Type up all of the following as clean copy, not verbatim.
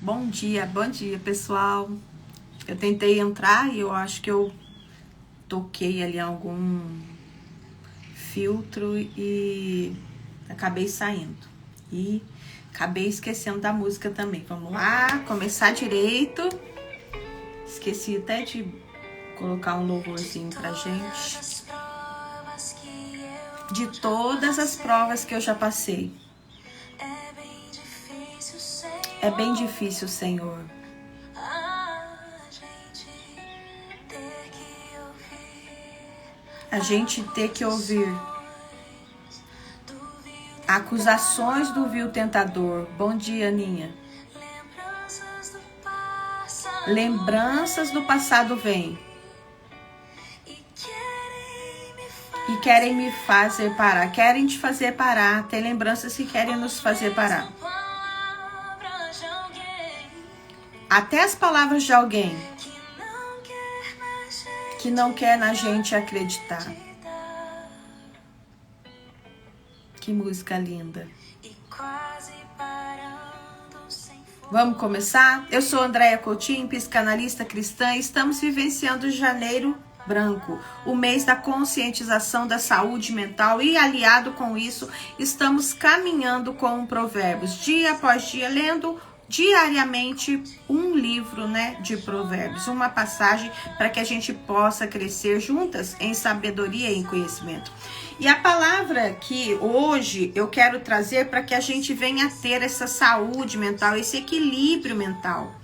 Bom dia pessoal. Eu tentei entrar e eu acho que eu toquei ali algum filtro e acabei saindo. E acabei esquecendo da música também. Vamos lá, começar direito. Esqueci até de colocar um louvorzinho pra gente. De todas as provas que eu já passei. É bem difícil, Senhor. A gente ter que ouvir acusações do vil tentador. Bom dia, Aninha. Lembranças do passado vêm. E querem me fazer parar. Querem te fazer parar. Tem lembranças que querem nos fazer parar. Até as palavras de alguém que não quer na gente acreditar. Que música linda. Vamos começar? Eu sou Andréia Coutinho, psicanalista cristã, e estamos vivenciando Janeiro Branco, o mês da conscientização da saúde mental, e aliado com isso, estamos caminhando com Provérbios, dia após dia, lendo diariamente um livro, de Provérbios, uma passagem para que a gente possa crescer juntas em sabedoria e em conhecimento. E a palavra que hoje eu quero trazer para que a gente venha ter essa saúde mental, esse equilíbrio mental.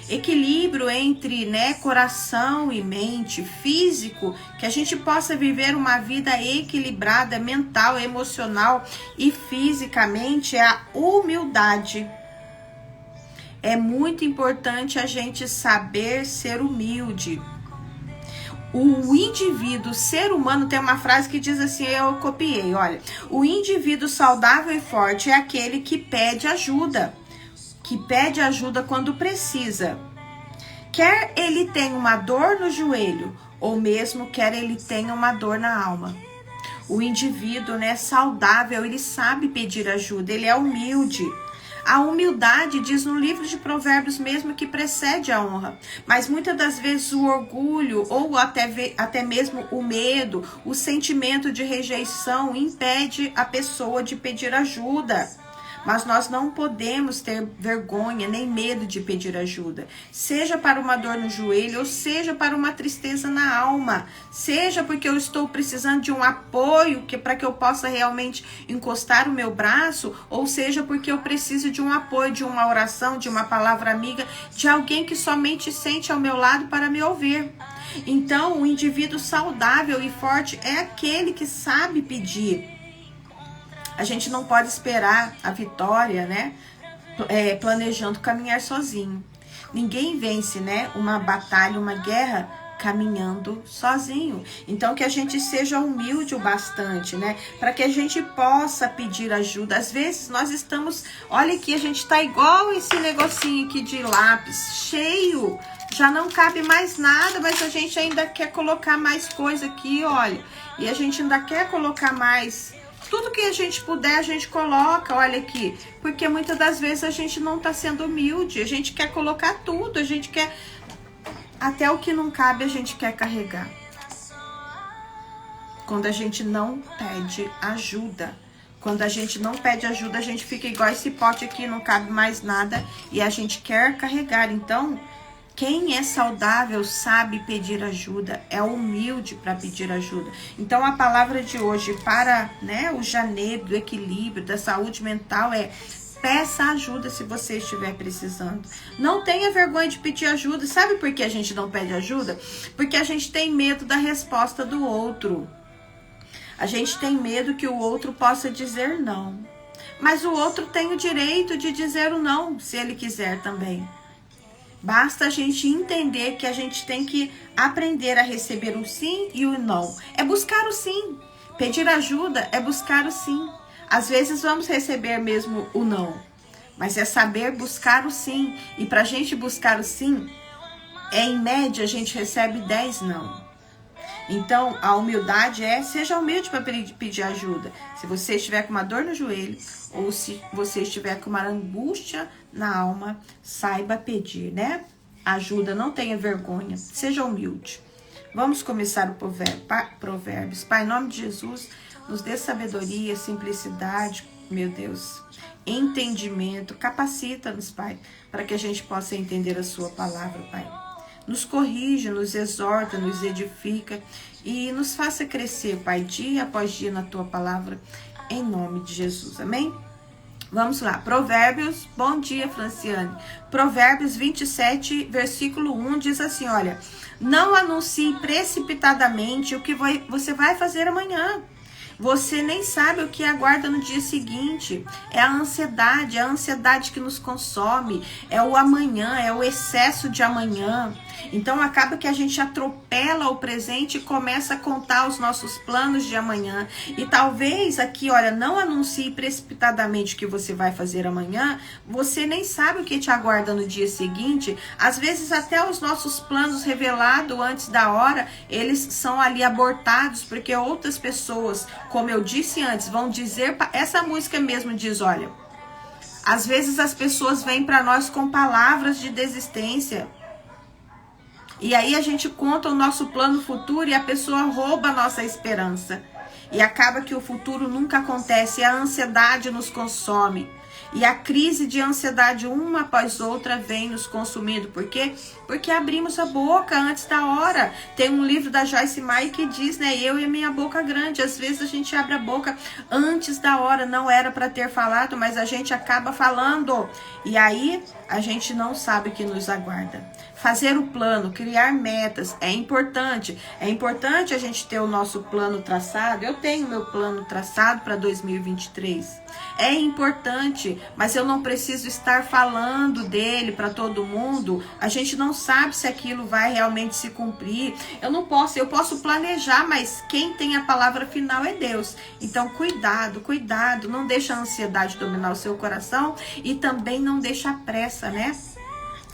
Equilíbrio entre coração e mente, físico, que a gente possa viver uma vida equilibrada, mental, emocional e fisicamente, é a humildade. É muito importante a gente saber ser humilde. O indivíduo, ser humano, tem uma frase que diz assim, eu copiei, olha. O indivíduo saudável e forte é aquele que pede ajuda. Que pede ajuda quando precisa. Quer ele tenha uma dor no joelho, ou mesmo quer ele tenha uma dor na alma. O indivíduo, saudável, ele sabe pedir ajuda, ele é humilde. A humildade diz no livro de Provérbios mesmo que precede a honra. Mas muitas das vezes o orgulho ou até mesmo o medo, o sentimento de rejeição impede a pessoa de pedir ajuda. Mas nós não podemos ter vergonha nem medo de pedir ajuda. Seja para uma dor no joelho ou seja para uma tristeza na alma. Seja porque eu estou precisando de um apoio para que eu possa realmente encostar o meu braço. Ou seja porque eu preciso de um apoio, de uma oração, de uma palavra amiga, de alguém que somente sente ao meu lado para me ouvir. Então, o indivíduo saudável e forte é aquele que sabe pedir. A gente não pode esperar a vitória, planejando caminhar sozinho. Ninguém vence, uma batalha, uma guerra caminhando sozinho. Então, que a gente seja humilde o bastante, para que a gente possa pedir ajuda. Às vezes, nós estamos... Olha aqui, a gente tá igual esse negocinho aqui de lápis, cheio. Já não cabe mais nada, mas a gente ainda quer colocar mais coisa aqui, olha. E a gente ainda quer colocar mais... Tudo que a gente puder, a gente coloca, olha aqui. Porque muitas das vezes a gente não está sendo humilde. A gente quer colocar tudo, a gente quer... Até o que não cabe, a gente quer carregar. Quando a gente não pede ajuda. Quando a gente não pede ajuda, a gente fica igual esse pote aqui, não cabe mais nada. E a gente quer carregar. Então... Quem é saudável sabe pedir ajuda, é humilde para pedir ajuda. Então, a palavra de hoje para o janeiro do equilíbrio, da saúde mental é: peça ajuda se você estiver precisando. Não tenha vergonha de pedir ajuda. Sabe por que a gente não pede ajuda? Porque a gente tem medo da resposta do outro. A gente tem medo que o outro possa dizer não. Mas o outro tem o direito de dizer o não, se ele quiser também. Basta a gente entender que a gente tem que aprender a receber o sim e o não. É buscar o sim. Pedir ajuda é buscar o sim. Às vezes vamos receber mesmo o não. Mas é saber buscar o sim. E para a gente buscar o sim, em média a gente recebe 10 não. Então, a humildade seja humilde para pedir ajuda. Se você estiver com uma dor no joelho, ou se você estiver com uma angústia na alma, saiba pedir, né? Ajuda, não tenha vergonha, seja humilde. Vamos começar o Provérbios. Pai, em nome de Jesus, nos dê sabedoria, simplicidade, meu Deus, entendimento. Capacita-nos, Pai, para que a gente possa entender a sua palavra, Pai. Nos corrige, nos exorta, nos edifica e nos faça crescer, Pai, dia após dia na tua palavra, em nome de Jesus. Amém? Vamos lá, Provérbios, bom dia, Franciane. Provérbios 27, versículo 1 diz assim, olha, não anuncie precipitadamente o que você vai fazer amanhã. Você nem sabe o que aguarda no dia seguinte. É a ansiedade que nos consome. É o amanhã, é o excesso de amanhã. Então acaba que a gente atropela o presente e começa a contar os nossos planos de amanhã. E talvez aqui, olha, não anuncie precipitadamente o que você vai fazer amanhã. Você nem sabe o que te aguarda no dia seguinte. Às vezes até os nossos planos revelados antes da hora, eles são ali abortados, porque outras pessoas, como eu disse antes, vão dizer, essa música mesmo diz, olha, às vezes as pessoas vêm para nós com palavras de desistência, e aí a gente conta o nosso plano futuro e a pessoa rouba a nossa esperança, e acaba que o futuro nunca acontece, e a ansiedade nos consome. E a crise de ansiedade, uma após outra, vem nos consumindo. Por quê? Porque abrimos a boca antes da hora. Tem um livro da Joyce Meyer que diz, né? Eu e a minha boca grande. Às vezes a gente abre a boca antes da hora. Não era para ter falado, mas a gente acaba falando. E aí a gente não sabe o que nos aguarda. Fazer o plano, criar metas é importante. É importante a gente ter o nosso plano traçado. Eu tenho meu plano traçado para 2023. É importante, mas eu não preciso estar falando dele para todo mundo. A gente não sabe se aquilo vai realmente se cumprir. Eu posso planejar, mas quem tem a palavra final é Deus. Então, cuidado, não deixa a ansiedade dominar o seu coração e também não deixa a pressa, né?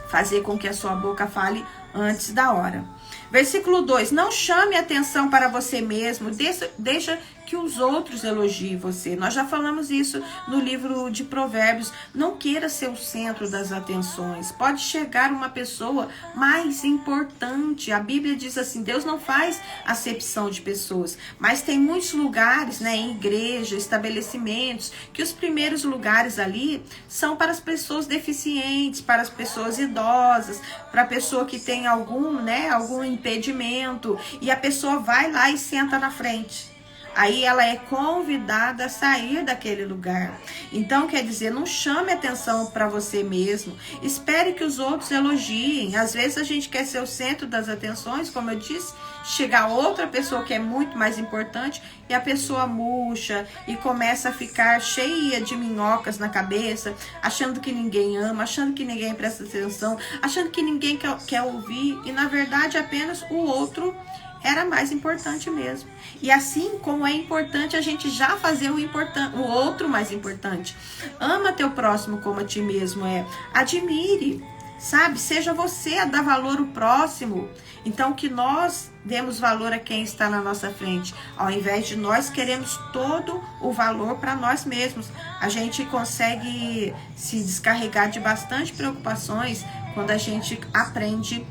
Fazer com que a sua boca fale antes da hora. Versículo 2, não chame atenção para você mesmo, deixa que os outros elogiem você. Nós já falamos isso no livro de Provérbios. Não queira ser o centro das atenções. Pode chegar uma pessoa mais importante. A Bíblia diz assim, Deus não faz acepção de pessoas, mas tem muitos lugares, né, em igreja, estabelecimentos, que os primeiros lugares ali são para as pessoas deficientes, para as pessoas idosas, para a pessoa que tem algum impedimento, e a pessoa vai lá e senta na frente. Aí ela é convidada a sair daquele lugar. Então, quer dizer, não chame atenção para você mesmo. Espere que os outros elogiem. Às vezes a gente quer ser o centro das atenções, como eu disse, chega outra pessoa que é muito mais importante e a pessoa murcha e começa a ficar cheia de minhocas na cabeça, achando que ninguém ama, achando que ninguém presta atenção, achando que ninguém quer ouvir, e na verdade apenas o outro era mais importante mesmo. E assim como é importante a gente já fazer o outro mais importante. Ama teu próximo como a ti mesmo é. Admire, sabe? Seja você a dar valor ao próximo. Então que nós demos valor a quem está na nossa frente. Ao invés de nós queremos todo o valor para nós mesmos. A gente consegue se descarregar de bastante preocupações quando a gente aprende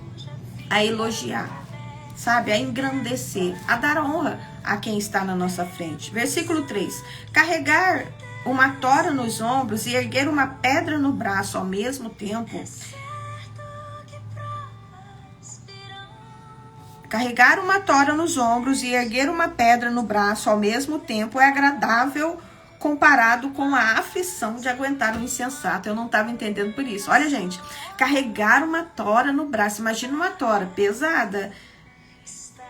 a elogiar. Sabe, a engrandecer, a dar honra a quem está na nossa frente. Versículo 3. Carregar uma tora nos ombros e erguer uma pedra no braço ao mesmo tempo. Carregar uma tora nos ombros e erguer uma pedra no braço ao mesmo tempo é agradável comparado com a aflição de aguentar um insensato. Eu não estava entendendo por isso. Olha, gente, carregar uma tora no braço. Imagina uma tora pesada.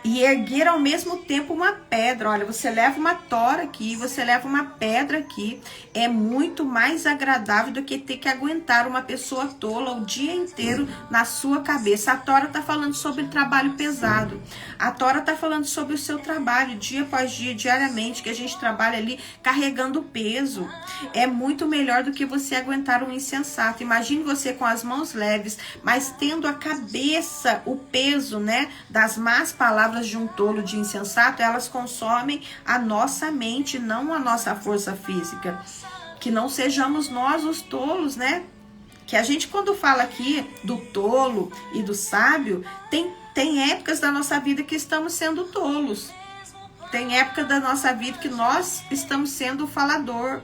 E erguer ao mesmo tempo uma pedra. Olha, você leva uma tora aqui, você leva uma pedra aqui. É muito mais agradável do que ter que aguentar uma pessoa tola o dia inteiro na sua cabeça. A tora está falando sobre trabalho pesado. A tora está falando sobre o seu trabalho, dia após dia, diariamente, que a gente trabalha ali carregando peso. É muito melhor do que você aguentar um insensato. Imagine você com as mãos leves, mas tendo a cabeça, o peso, né, das más palavras palavras de um tolo, de insensato, elas consomem a nossa mente, não a nossa força física. Que não sejamos nós os tolos, né? Que a gente, quando fala aqui do tolo e do sábio, tem épocas da nossa vida que estamos sendo tolos. Tem época da nossa vida que nós estamos sendo o falador.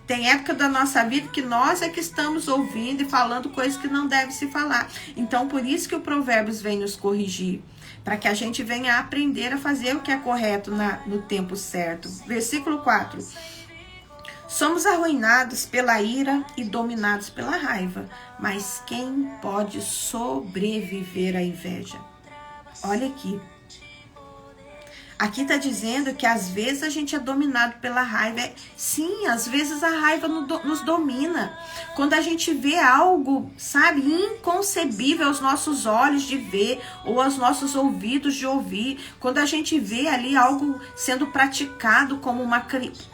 Tem época da nossa vida que nós é que estamos ouvindo e falando coisas que não deve se falar. Então, por isso que o Provérbios vem nos corrigir. Para que a gente venha aprender a fazer o que é correto no tempo certo. Versículo 4. Somos arruinados pela ira e dominados pela raiva. Mas quem pode sobreviver à inveja? Olha aqui. Aqui está dizendo que às vezes a gente é dominado pela raiva. Sim, às vezes a raiva nos domina. Quando a gente vê algo, sabe, inconcebível aos nossos olhos de ver ou aos nossos ouvidos de ouvir. Quando a gente vê ali algo sendo praticado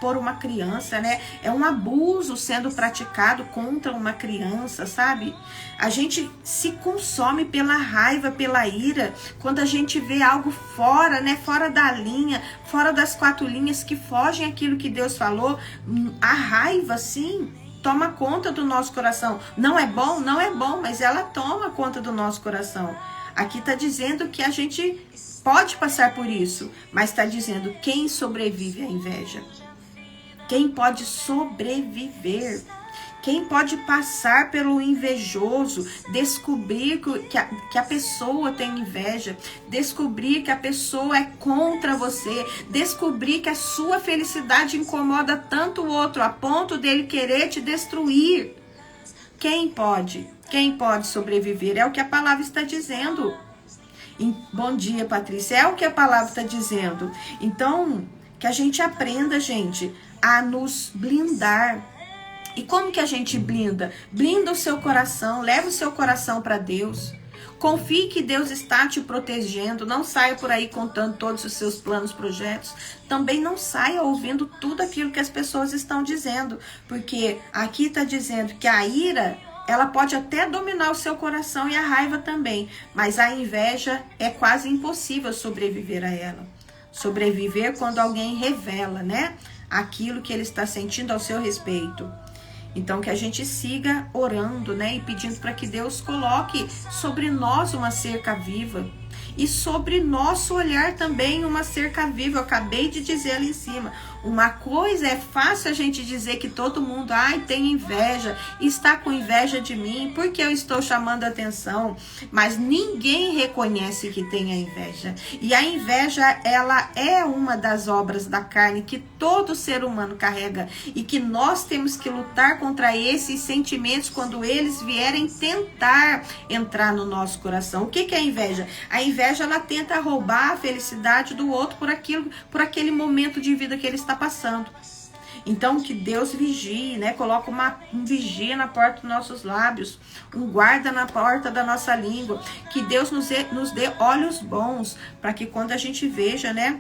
por uma criança, né? É um abuso sendo praticado contra uma criança, sabe? A gente se consome pela raiva, pela ira, quando a gente vê algo fora, né? Fora da linha, fora das 4 linhas que fogem aquilo que Deus falou. A raiva, sim, toma conta do nosso coração. Não é bom? Não é bom, mas ela toma conta do nosso coração. Aqui está dizendo que a gente pode passar por isso, mas está dizendo quem sobrevive à inveja. Quem pode sobreviver? Quem pode passar pelo invejoso, descobrir que a pessoa tem inveja, descobrir que a pessoa é contra você, descobrir que a sua felicidade incomoda tanto o outro, a ponto dele querer te destruir. Quem pode? Quem pode sobreviver? É o que a palavra está dizendo. Bom dia, Patrícia. É o que a palavra está dizendo. Então, que a gente aprenda, gente, a nos blindar. E como que a gente blinda? Blinda o seu coração, leva o seu coração para Deus. Confie que Deus está te protegendo. Não saia por aí contando todos os seus planos, projetos. Também não saia ouvindo tudo aquilo que as pessoas estão dizendo. Porque aqui está dizendo que a ira, ela pode até dominar o seu coração e a raiva também. Mas a inveja é quase impossível sobreviver a ela. Sobreviver quando alguém revela, né, aquilo que ele está sentindo ao seu respeito. Então, que a gente siga orando, né? E pedindo para que Deus coloque sobre nós uma cerca viva. E sobre nosso olhar também uma cerca viva. Eu acabei de dizer ali em cima. Uma coisa é fácil a gente dizer que todo mundo, tem inveja, está com inveja de mim, porque eu estou chamando a atenção. Mas ninguém reconhece que tem a inveja. E a inveja, ela é uma das obras da carne que todo ser humano carrega. E que nós temos que lutar contra esses sentimentos quando eles vierem tentar entrar no nosso coração. O que é a inveja? A inveja, ela tenta roubar a felicidade do outro por aquele momento de vida que ele está passando. Então, que Deus vigie, né? Coloca um vigia na porta dos nossos lábios, um guarda na porta da nossa língua. Que Deus nos dê olhos bons, para que quando a gente veja, né,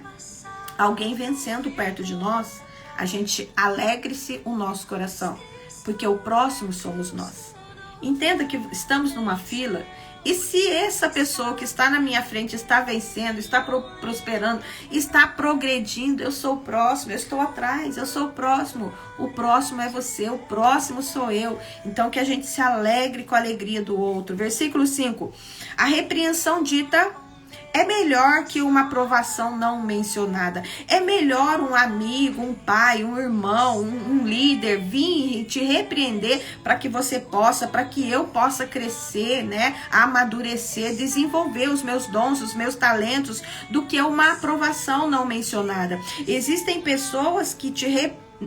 alguém vencendo perto de nós, a gente alegre-se o nosso coração, porque o próximo somos nós. Entenda que estamos numa fila. E se essa pessoa que está na minha frente está vencendo, está prosperando, está progredindo, eu sou o próximo, eu estou atrás, eu sou o próximo. O próximo é você, o próximo sou eu. Então que a gente se alegre com a alegria do outro. Versículo 5. A repreensão dita é melhor que uma aprovação não mencionada. É melhor um amigo, um pai, um irmão, um líder vir te repreender para que eu possa crescer, né? Amadurecer, desenvolver os meus dons, os meus talentos, do que uma aprovação não mencionada. Existem pessoas que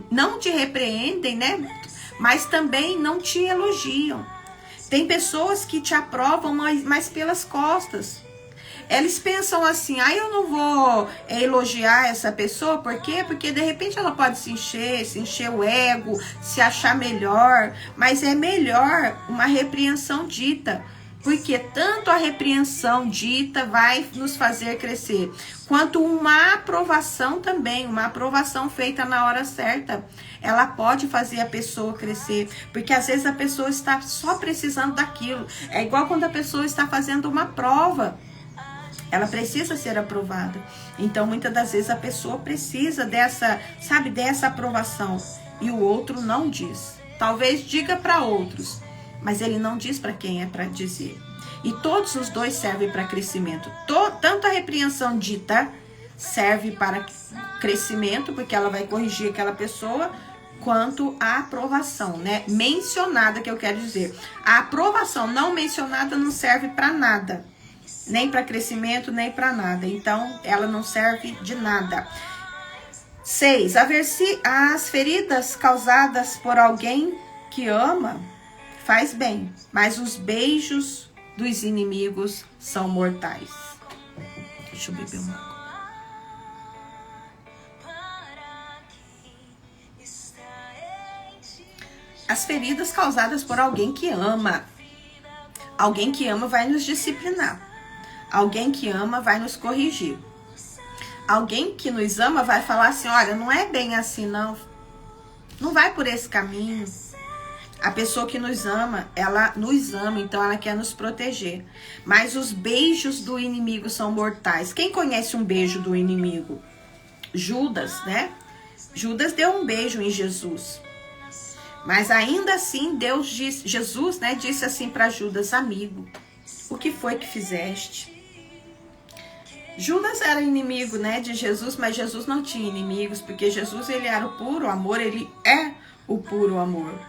não te repreendem, né? Mas também não te elogiam. Tem pessoas que te aprovam, mas pelas costas. Eles pensam assim, eu não vou elogiar essa pessoa, por quê? Porque de repente ela pode se encher o ego, se achar melhor, mas é melhor uma repreensão dita, porque tanto a repreensão dita vai nos fazer crescer, quanto uma aprovação também, uma aprovação feita na hora certa, ela pode fazer a pessoa crescer, porque às vezes a pessoa está só precisando daquilo. É igual quando a pessoa está fazendo uma prova. Ela precisa ser aprovada. Então, muitas das vezes, a pessoa precisa dessa, sabe, dessa aprovação. E o outro não diz. Talvez diga para outros, mas ele não diz para quem é para dizer. E todos os dois servem para crescimento. Tanto a repreensão dita serve para crescimento, porque ela vai corrigir aquela pessoa, quanto a aprovação, né? Mencionada, que eu quero dizer. A aprovação não mencionada não serve para nada. Nem para crescimento, nem para nada. Então, ela não serve de nada. 6. As feridas causadas por alguém que ama faz bem, mas os beijos dos inimigos são mortais. Deixa eu beber uma água. As feridas causadas por alguém que ama. Alguém que ama vai nos disciplinar. Alguém que ama vai nos corrigir. Alguém que nos ama vai falar assim, olha, não é bem assim não. Não vai por esse caminho. A pessoa que nos ama, ela nos ama, então ela quer nos proteger. Mas os beijos do inimigo são mortais. Quem conhece um beijo do inimigo? Judas, né? Judas deu um beijo em Jesus. Mas ainda assim, Jesus, né, disse assim para Judas, amigo, o que foi que fizeste? Judas era inimigo, né, de Jesus, mas Jesus não tinha inimigos, porque Jesus, ele era o puro amor, ele é o puro amor.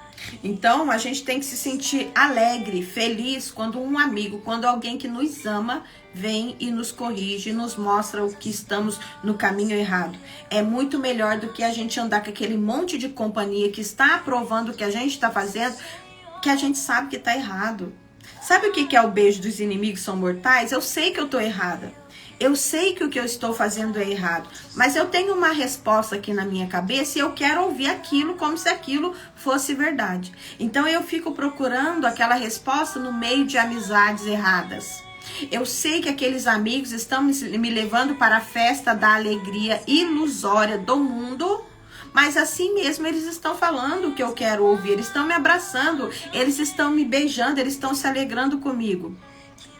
Então, a gente tem que se sentir alegre, feliz, quando um amigo, quando alguém que nos ama, vem e nos corrige, nos mostra o que estamos no caminho errado. É muito melhor do que a gente andar com aquele monte de companhia que está aprovando o que a gente está fazendo, que a gente sabe que está errado. Sabe o que é o beijo dos inimigos são mortais? Eu sei que eu estou errada. Eu sei que o que eu estou fazendo é errado, mas eu tenho uma resposta aqui na minha cabeça e eu quero ouvir aquilo como se aquilo fosse verdade. Então eu fico procurando aquela resposta no meio de amizades erradas. Eu sei que aqueles amigos estão me levando para a festa da alegria ilusória do mundo, mas assim mesmo eles estão falando o que eu quero ouvir, eles estão me abraçando, eles estão me beijando, eles estão se alegrando comigo.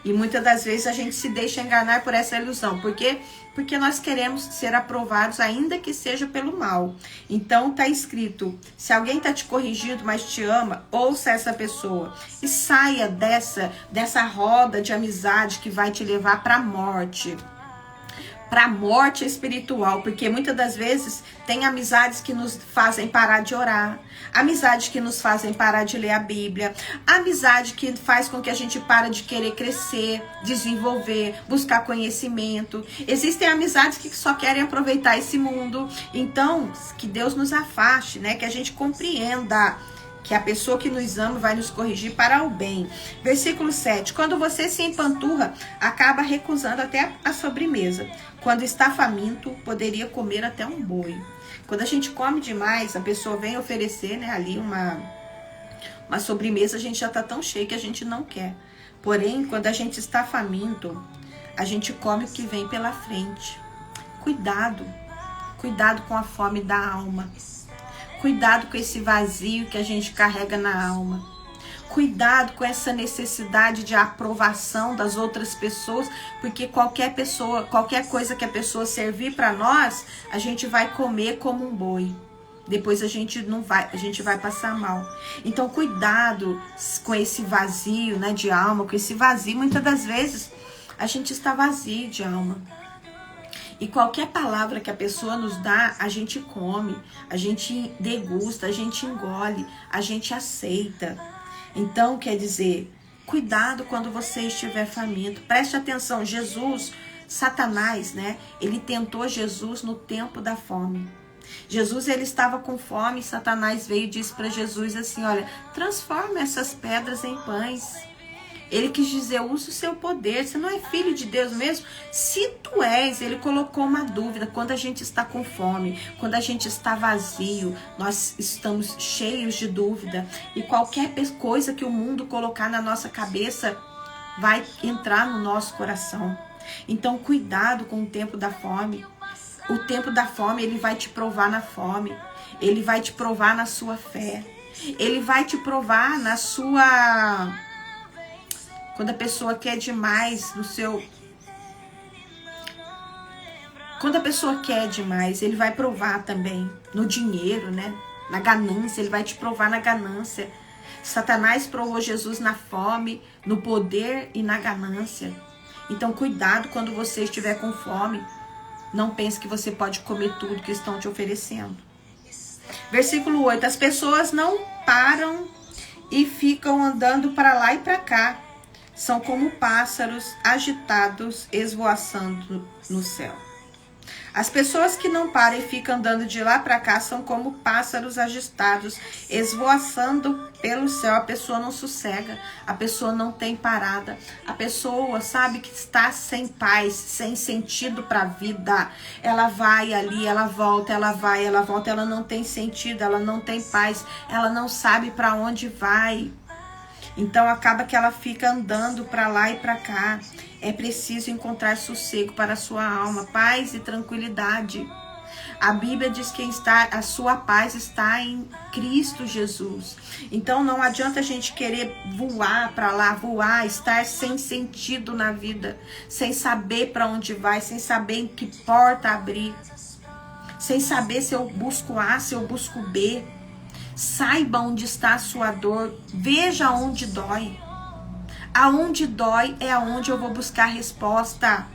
E muitas das vezes a gente se deixa enganar por essa ilusão. Por quê? Porque nós queremos ser aprovados, ainda que seja pelo mal. Então está escrito, se alguém está te corrigindo, mas te ama, ouça essa pessoa. E saia dessa roda de amizade que vai te levar para a morte. Para a morte espiritual, porque muitas das vezes tem amizades que nos fazem parar de orar, amizades que nos fazem parar de ler a Bíblia, amizade que faz com que a gente pare de querer crescer, desenvolver, buscar conhecimento. Existem amizades que só querem aproveitar esse mundo. Então, que Deus nos afaste, né? Que a gente compreenda que a pessoa que nos ama vai nos corrigir para o bem. Versículo 7. Quando você se empanturra, acaba recusando até a sobremesa. Quando está faminto, poderia comer até um boi. Quando a gente come demais, a pessoa vem oferecer, né, ali uma sobremesa, a gente já está tão cheio que a gente não quer. Porém, quando a gente está faminto, a gente come o que vem pela frente. Cuidado com a fome da alma. Cuidado com esse vazio que a gente carrega na alma. Cuidado com essa necessidade de aprovação das outras pessoas, porque qualquer coisa que a pessoa servir para nós, a gente vai comer como um boi. Depois a gente vai passar mal. Então cuidado com esse vazio, né, de alma, com esse vazio. Muitas das vezes a gente está vazio de alma. E qualquer palavra que a pessoa nos dá, a gente come, a gente degusta, a gente engole, a gente aceita. Então, quer dizer, cuidado quando você estiver faminto. Preste atenção, Satanás, né? Ele tentou Jesus no tempo da fome. Jesus, ele estava com fome, e Satanás veio e disse para Jesus assim, olha, transforma essas pedras em pães. Ele quis dizer, usa o seu poder, você não é filho de Deus mesmo? Se tu és, ele colocou uma dúvida, quando a gente está com fome, quando a gente está vazio, nós estamos cheios de dúvida, e qualquer coisa que o mundo colocar na nossa cabeça, vai entrar no nosso coração. Então, cuidado com o tempo da fome. O tempo da fome, ele vai te provar na fome, ele vai te provar na sua fé, ele vai te provar na sua... Quando a pessoa quer demais no seu... Quando a pessoa quer demais, ele vai provar também no dinheiro, né? Na ganância, ele vai te provar na ganância. Satanás provou Jesus na fome, no poder e na ganância. Então, cuidado quando você estiver com fome. Não pense que você pode comer tudo que estão te oferecendo. Versículo 8. As pessoas não param e ficam andando para lá e para cá. São como pássaros agitados, esvoaçando no céu. As pessoas que não param e ficam andando de lá para cá são como pássaros agitados, esvoaçando pelo céu. A pessoa não sossega, a pessoa não tem parada. A pessoa sabe que está sem paz, sem sentido para a vida. Ela vai ali, ela volta, ela vai, ela volta. Ela não tem sentido, ela não tem paz, ela não sabe para onde vai. Então acaba que ela fica andando para lá e para cá. É preciso encontrar sossego para a sua alma, paz e tranquilidade. A Bíblia diz que a sua paz está em Cristo Jesus. Então não adianta a gente querer voar para lá, voar, estar sem sentido na vida, sem saber para onde vai, sem saber em que porta abrir, sem saber se eu busco A, se eu busco B. Saiba onde está a sua dor, veja onde dói. Aonde dói é aonde eu vou buscar resposta.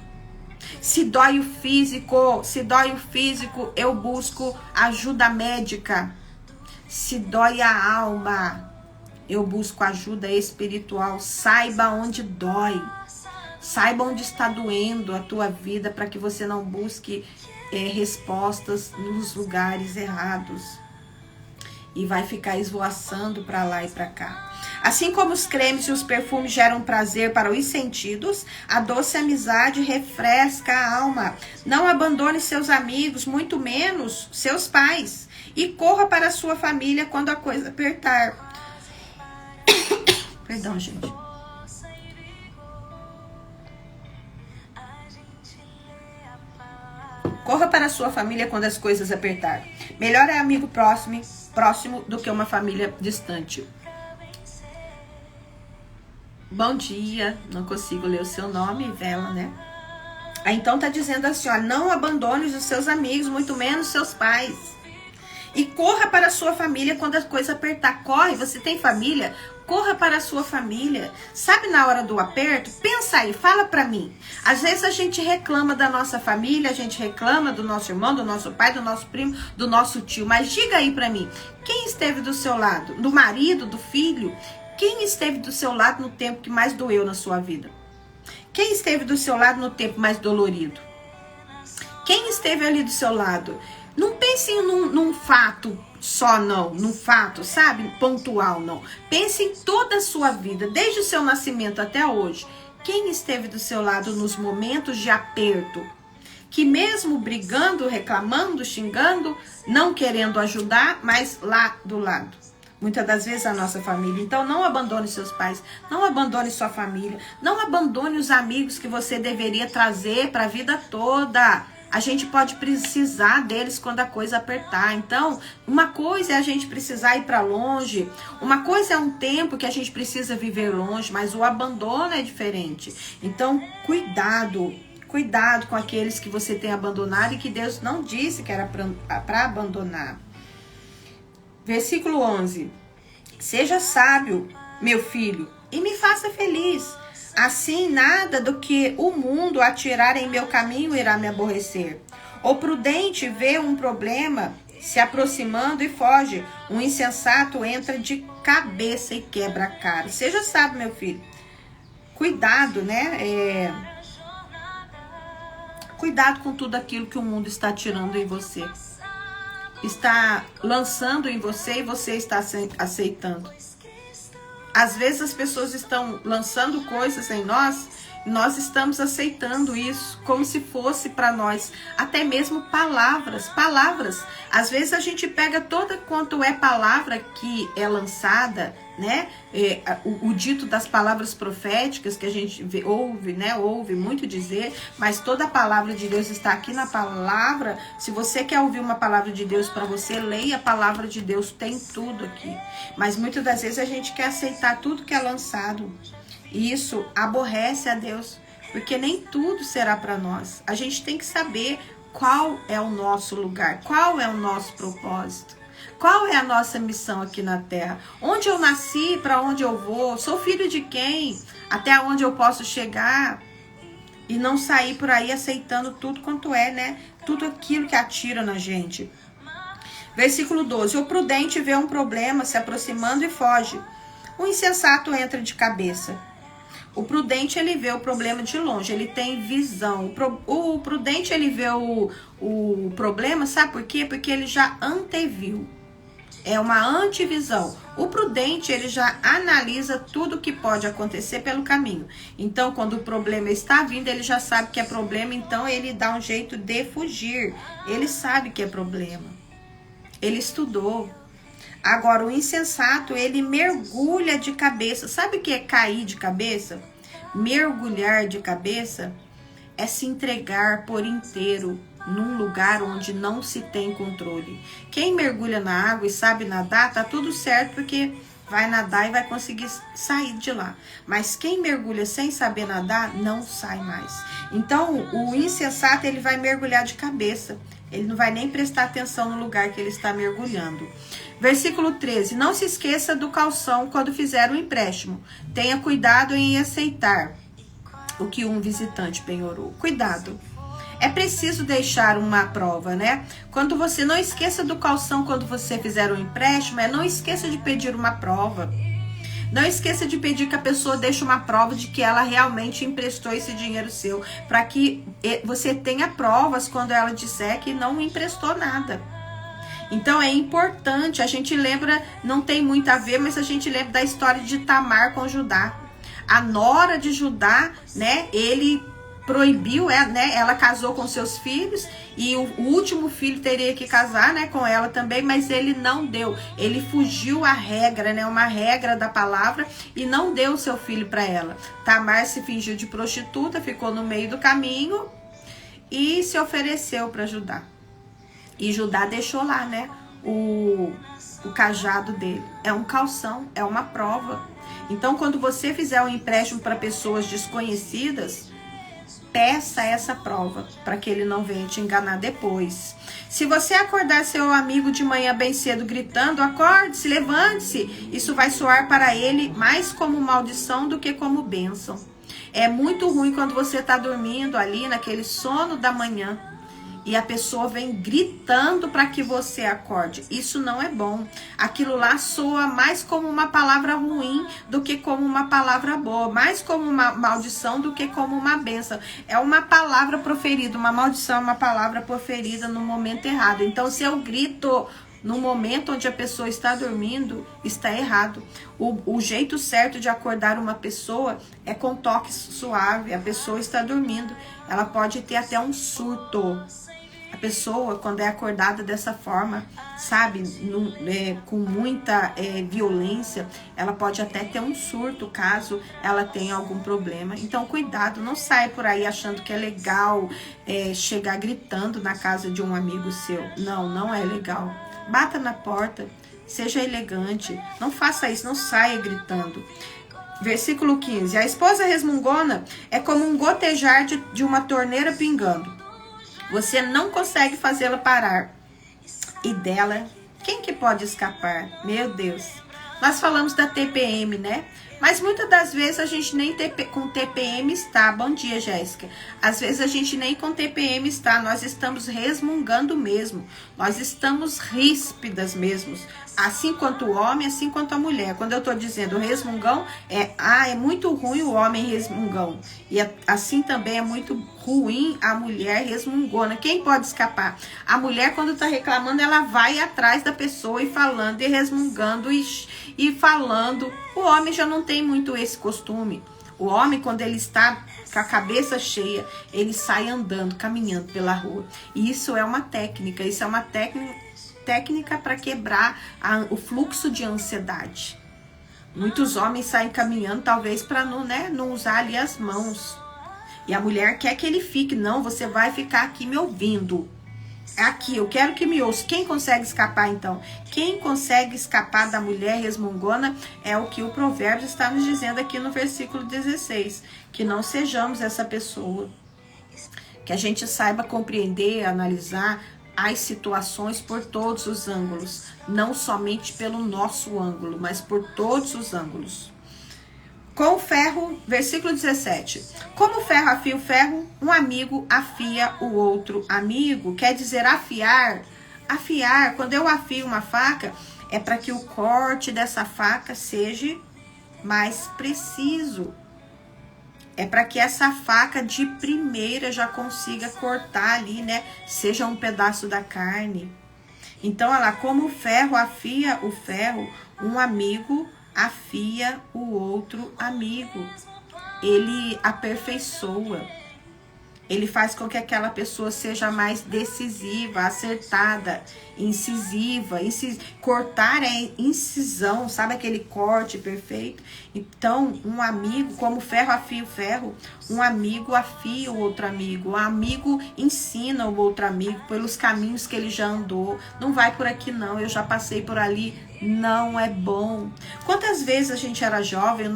Se dói o físico, eu busco ajuda médica. Se dói a alma, eu busco ajuda espiritual. Saiba onde dói. Saiba onde está doendo a tua vida para que você não busque respostas nos lugares errados. E vai ficar esvoaçando para lá e para cá. Assim como os cremes e os perfumes geram prazer para os sentidos, a doce amizade refresca a alma. Não abandone seus amigos, muito menos seus pais. E corra para a sua família quando a coisa apertar. Perdão, gente. Corra para a sua família quando as coisas apertar. Melhor é amigo próximo do que uma família distante. Bom dia, não consigo ler o seu nome, Vela, né? Então tá dizendo assim, ó, não abandone os seus amigos, muito menos seus pais. E corra para a sua família quando a coisa apertar. Corre, você tem família? Corra para a sua família. Sabe, na hora do aperto, pensa aí, fala pra mim. Às vezes a gente reclama da nossa família, a gente reclama do nosso irmão, do nosso pai, do nosso primo, do nosso tio. Mas diga aí pra mim, quem esteve do seu lado? Do marido, do filho? Quem esteve do seu lado no tempo que mais doeu na sua vida? Quem esteve do seu lado no tempo mais dolorido? Quem esteve ali do seu lado? Não pense num fato só, não. Num fato, sabe? Pontual, não. Pense em toda a sua vida, desde o seu nascimento até hoje. Quem esteve do seu lado nos momentos de aperto? Que mesmo brigando, reclamando, xingando, não querendo ajudar, mas lá do lado. Muitas das vezes a nossa família. Então não abandone seus pais, não abandone sua família, não abandone os amigos que você deveria trazer para a vida toda. A gente pode precisar deles quando a coisa apertar. Então, uma coisa é a gente precisar ir para longe, uma coisa é um tempo que a gente precisa viver longe, mas o abandono é diferente. Então, cuidado com aqueles que você tem abandonado e que Deus não disse que era para abandonar. Versículo 11. Seja sábio, meu filho, e me faça feliz. Assim, nada do que o mundo atirar em meu caminho irá me aborrecer. O prudente vê um problema se aproximando e foge. Um insensato entra de cabeça e quebra a cara. Seja sábio, meu filho. Cuidado, né? Cuidado com tudo aquilo que o mundo está tirando em você. Está lançando em você e você está aceitando. Às vezes as pessoas estão lançando coisas em nós, nós estamos aceitando isso como se fosse para nós. Até mesmo palavras. Às vezes a gente pega toda quanto é palavra que é lançada, né? O dito das palavras proféticas que a gente ouve, né? Ouve muito dizer, mas toda a palavra de Deus está aqui na palavra. Se você quer ouvir uma palavra de Deus para você, leia a palavra de Deus, tem tudo aqui. Mas muitas das vezes a gente quer aceitar tudo que é lançado. E isso aborrece a Deus, porque nem tudo será para nós. A gente tem que saber qual é o nosso lugar, qual é o nosso propósito, qual é a nossa missão aqui na Terra, onde eu nasci, para onde eu vou, sou filho de quem, até onde eu posso chegar, e não sair por aí aceitando tudo quanto é, né? Tudo aquilo que atira na gente. Versículo 12. O prudente vê um problema se aproximando e foge. O insensato entra de cabeça. O prudente, ele vê o problema de longe, ele tem visão. O prudente, ele vê o problema, sabe por quê? Porque ele já anteviu. É uma antevisão. O prudente, ele já analisa tudo que pode acontecer pelo caminho. Então, quando o problema está vindo, ele já sabe que é problema, então ele dá um jeito de fugir. Ele sabe que é problema. Ele estudou. Agora, o insensato, ele mergulha de cabeça. Sabe o que é cair de cabeça? Mergulhar de cabeça é se entregar por inteiro num lugar onde não se tem controle. Quem mergulha na água e sabe nadar, tá tudo certo, porque vai nadar e vai conseguir sair de lá. Mas quem mergulha sem saber nadar, não sai mais. Então, o insensato, ele vai mergulhar de cabeça. Ele não vai nem prestar atenção no lugar que ele está mergulhando. Versículo 13. Não se esqueça do calção quando fizer um empréstimo. Tenha cuidado em aceitar o que um visitante penhorou. Cuidado. É preciso deixar uma prova, né? Quando você não esqueça do calção quando você fizer um empréstimo, não esqueça de pedir uma prova. Não esqueça de pedir que a pessoa deixe uma prova de que ela realmente emprestou esse dinheiro seu, para que você tenha provas quando ela disser que não emprestou nada. Então é importante, a gente lembra, não tem muito a ver, mas a gente lembra da história de Tamar com Judá. A nora de Judá, né, ele proibiu, né, ela casou com seus filhos e o último filho teria que casar, né, com ela também, mas ele não deu. Ele fugiu à regra, né, uma regra da palavra, e não deu o seu filho para ela. Tamar se fingiu de prostituta, ficou no meio do caminho e se ofereceu para Judá. E Judá deixou lá, né, o cajado dele. É um calção, é uma prova. Então, quando você fizer um empréstimo para pessoas desconhecidas, peça essa prova, para que ele não venha te enganar depois. Se você acordar seu amigo de manhã bem cedo gritando, acorde-se, levante-se, isso vai soar para ele mais como maldição do que como bênção. É muito ruim quando você está dormindo ali, naquele sono da manhã, e a pessoa vem gritando para que você acorde. Isso não é bom. Aquilo lá soa mais como uma palavra ruim do que como uma palavra boa. Mais como uma maldição do que como uma bênção. É uma palavra proferida. Uma maldição é uma palavra proferida no momento errado. Então, se eu grito no momento onde a pessoa está dormindo, está errado. O jeito certo de acordar uma pessoa é com toque suave. A pessoa está dormindo. Ela pode ter até um surto. A pessoa, quando é acordada dessa forma, sabe, com muita violência, ela pode até ter um surto, caso ela tenha algum problema. Então, cuidado, não saia por aí achando que é legal chegar gritando na casa de um amigo seu. Não, não é legal. Bata na porta, seja elegante, não faça isso, não saia gritando. Versículo 15. A esposa resmungona é como um gotejar de uma torneira pingando. Você não consegue fazê-la parar. E dela, quem que pode escapar? Meu Deus. Nós falamos da TPM, né? Mas muitas das vezes a gente nem com TPM está. Bom dia, Jéssica. Às vezes a gente nem com TPM está. Nós estamos resmungando mesmo. Nós estamos ríspidas mesmo. Assim quanto o homem, assim quanto a mulher. Quando eu estou dizendo resmungão, é muito ruim o homem resmungão. E assim também é muito ruim a mulher resmungona. Quem pode escapar? A mulher, quando está reclamando, ela vai atrás da pessoa e falando, e resmungando, e falando. O homem já não tem muito esse costume. O homem, quando ele está com a cabeça cheia, ele sai andando, caminhando pela rua. E isso é uma técnica. Isso é uma técnica para quebrar o fluxo de ansiedade. Muitos homens saem caminhando, talvez para não usar ali as mãos. E a mulher quer que ele fique. Não, você vai ficar aqui me ouvindo. Aqui, eu quero que me ouça. Quem consegue escapar, então? Quem consegue escapar da mulher resmungona é o que o Provérbios está nos dizendo aqui no versículo 16. Que não sejamos essa pessoa. Que a gente saiba compreender, analisar as situações por todos os ângulos, não somente pelo nosso ângulo, mas por todos os ângulos. Com o ferro, versículo 17. Como o ferro afia o ferro, um amigo afia o outro amigo. Quer dizer, afiar. Afiar, quando eu afio uma faca, é para que o corte dessa faca seja mais preciso. É para que essa faca de primeira já consiga cortar ali, né? Seja um pedaço da carne. Então, olha lá, como o ferro afia o ferro, um amigo afia o outro amigo. Ele aperfeiçoa. Ele faz com que aquela pessoa seja mais decisiva, acertada, incisiva. Cortar é incisão, sabe aquele corte perfeito? Então, um amigo, como o ferro afia o ferro, um amigo afia o outro amigo. Um amigo ensina o outro amigo pelos caminhos que ele já andou. Não vai por aqui não, eu já passei por ali. Não é bom. Quantas vezes a gente era jovem,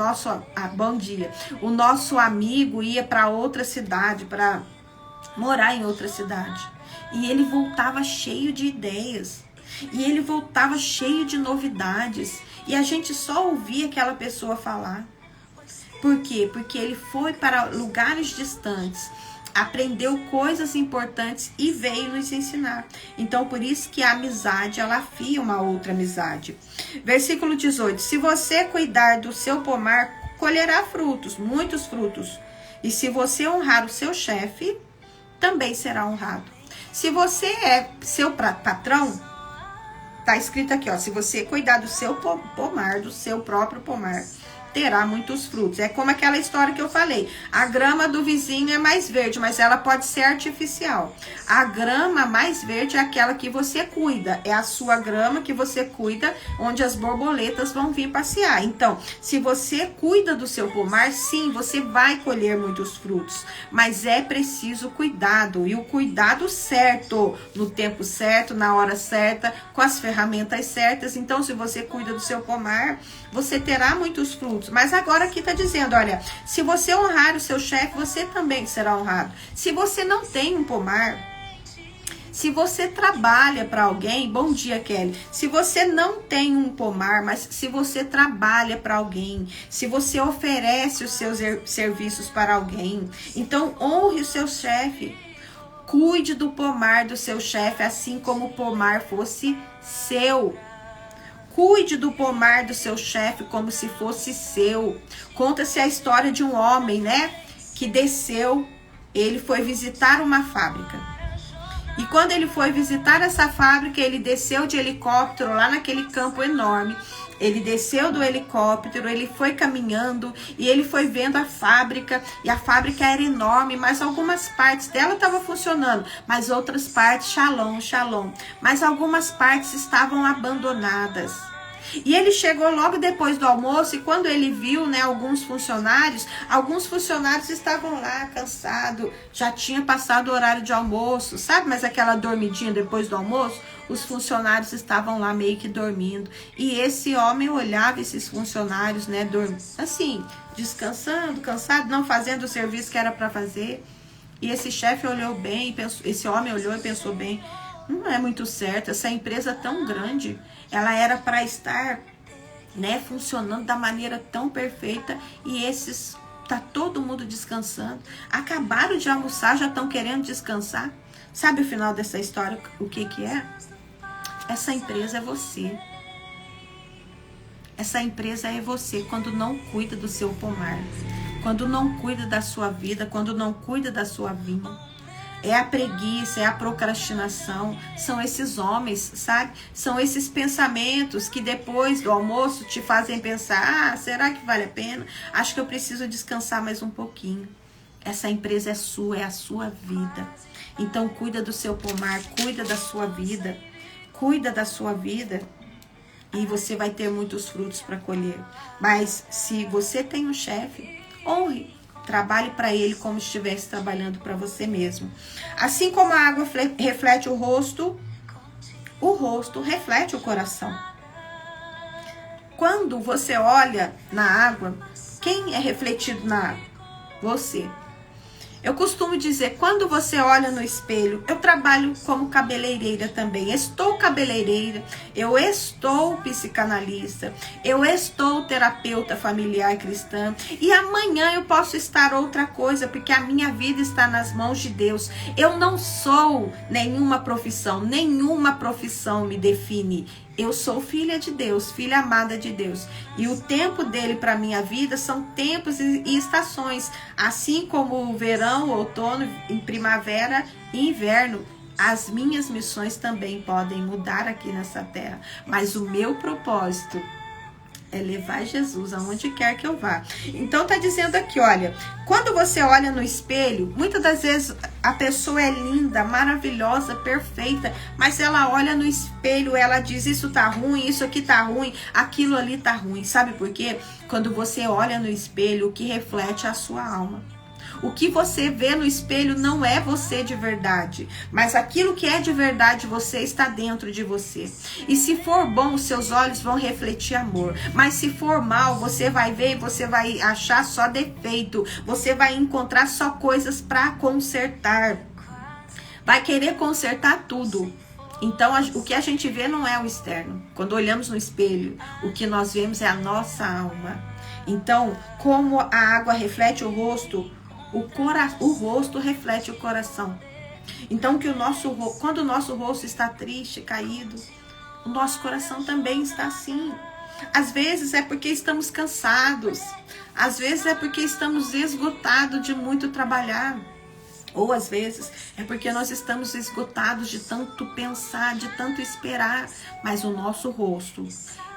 bom dia, o nosso amigo ia para outra cidade, para morar em outra cidade, e ele voltava cheio de ideias, e ele voltava cheio de novidades, e a gente só ouvia aquela pessoa falar. Por quê? Porque ele foi para lugares distantes, aprendeu coisas importantes e veio nos ensinar. Então, por isso que a amizade, ela afia uma outra amizade. Versículo 18. Se você cuidar do seu pomar, colherá frutos, muitos frutos. E se você honrar o seu chefe, também será honrado. Se você é seu patrão, tá escrito aqui, ó, se você cuidar do seu pomar, do seu próprio pomar, terá muitos frutos. É como aquela história que eu falei. A grama do vizinho é mais verde, mas ela pode ser artificial. A grama mais verde é aquela que você cuida. É a sua grama que você cuida, onde as borboletas vão vir passear. Então, se você cuida do seu pomar, sim, você vai colher muitos frutos. Mas é preciso cuidado. E o cuidado certo, no tempo certo, na hora certa, com as ferramentas certas. Então, se você cuida do seu pomar, você terá muitos frutos. Mas agora aqui está dizendo, olha, se você honrar o seu chefe, você também será honrado. Se você não tem um pomar, se você trabalha para alguém, bom dia, Kelly. Se você não tem um pomar, mas se você trabalha para alguém, se você oferece os seus serviços para alguém, então honre o seu chefe. Cuide do pomar do seu chefe, assim como o pomar fosse seu. Cuide do pomar do seu chefe como se fosse seu. Conta-se a história de um homem, né? Que desceu, ele foi visitar uma fábrica. E quando ele foi visitar essa fábrica, ele desceu de helicóptero lá naquele campo enorme. Ele desceu do helicóptero, ele foi caminhando e ele foi vendo a fábrica. E a fábrica era enorme, mas algumas partes dela estavam funcionando, mas outras partes, shalom. Mas algumas partes estavam abandonadas. E ele chegou logo depois do almoço e quando ele viu, né, alguns funcionários estavam lá cansados, já tinha passado o horário de almoço, sabe? Mas aquela dormidinha depois do almoço, os funcionários estavam lá meio que dormindo. E esse homem olhava esses funcionários, né, assim, descansando, cansado, não fazendo o serviço que era para fazer. E esse chefe olhou bem, esse homem olhou e pensou bem, não é muito certo, essa empresa tão grande, ela era para estar, né, funcionando da maneira tão perfeita e tá todo mundo descansando, acabaram de almoçar, já estão querendo descansar. Sabe o final dessa história, o que é? Essa empresa é você. Essa empresa é você quando não cuida do seu pomar, quando não cuida da sua vida, quando não cuida da sua vinha. É a preguiça, é a procrastinação, são esses homens, sabe? São esses pensamentos que depois do almoço te fazem pensar, será que vale a pena? Acho que eu preciso descansar mais um pouquinho. Essa empresa é sua, é a sua vida. Então cuida do seu pomar, cuida da sua vida, e você vai ter muitos frutos para colher. Mas se você tem um chefe, honre. Trabalhe para ele como se estivesse trabalhando para você mesmo. Assim como a água reflete o rosto reflete o coração. Quando você olha na água, quem é refletido na água? Você. Eu costumo dizer, quando você olha no espelho, eu trabalho como cabeleireira também. Estou cabeleireira, eu estou psicanalista, eu estou terapeuta familiar cristã. E amanhã eu posso estar outra coisa, porque a minha vida está nas mãos de Deus. Eu não sou nenhuma profissão me define. Eu sou filha de Deus, filha amada de Deus. E o tempo dele para a minha vida são tempos e estações. Assim como o verão, o outono, em primavera e inverno. As minhas missões também podem mudar aqui nessa terra. Mas o meu propósito é levar Jesus aonde quer que eu vá. Então tá dizendo aqui, olha, quando você olha no espelho, muitas das vezes a pessoa é linda, maravilhosa, perfeita, mas ela olha no espelho, ela diz, isso tá ruim, isso aqui tá ruim, aquilo ali tá ruim. Sabe por quê? Quando você olha no espelho, o que reflete é a sua alma. O que você vê no espelho não é você de verdade, mas aquilo que é de verdade você está dentro de você. E se for bom, os seus olhos vão refletir amor, mas se for mal, você vai ver e você vai achar só defeito, você vai encontrar só coisas para consertar, vai querer consertar tudo. Então, o que a gente vê não é o externo. Quando olhamos no espelho, o que nós vemos é a nossa alma. Então, como a água reflete o rosto, o rosto reflete o coração. Então, quando o nosso rosto está triste, caído, o nosso coração também está assim. Às vezes é porque estamos cansados. Às vezes é porque estamos esgotados de muito trabalhar. Ou às vezes é porque nós estamos esgotados de tanto pensar, de tanto esperar. Mas o nosso rosto,